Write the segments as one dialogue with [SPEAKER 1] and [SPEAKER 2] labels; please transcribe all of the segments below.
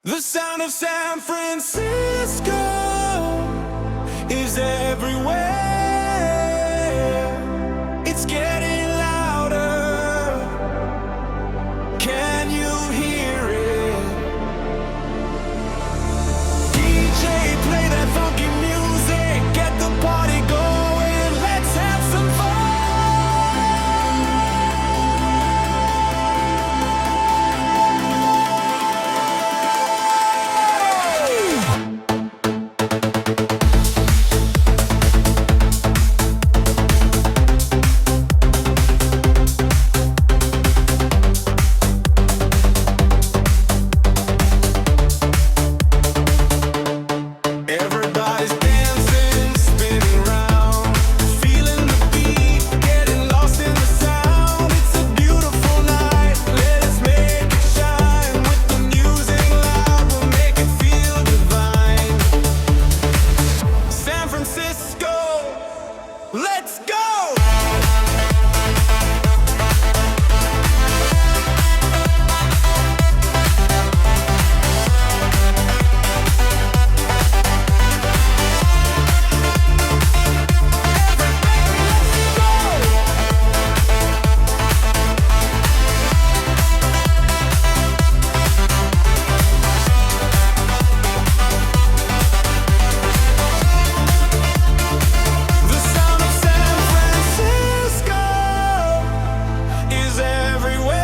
[SPEAKER 1] The sound of San Francisco is everywhere. It's getting louder. Can you hear it? DJ, play that funky music. Get the party going. Let's have some fun. Everybody's dancing, spinning round, feeling the beat, getting lost in the sound. It's a beautiful night, let us make it shine. With the music loud, we'll make it feel divine. San Francisco, let's go! The sound of San Francisco is everywhere.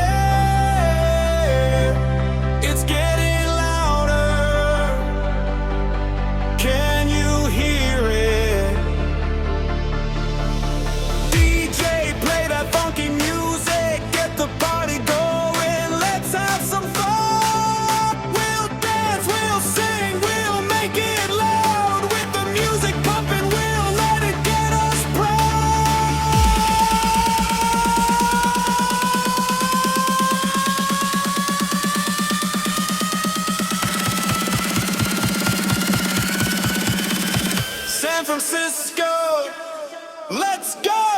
[SPEAKER 1] It's getting louder. Can you hear it? DJ, play that funky music. Get the party going. Let's have some fun. We'll dance, we'll sing, we'll make it loud. With the music pumping, we'll let it get us proud. San Francisco, let's go!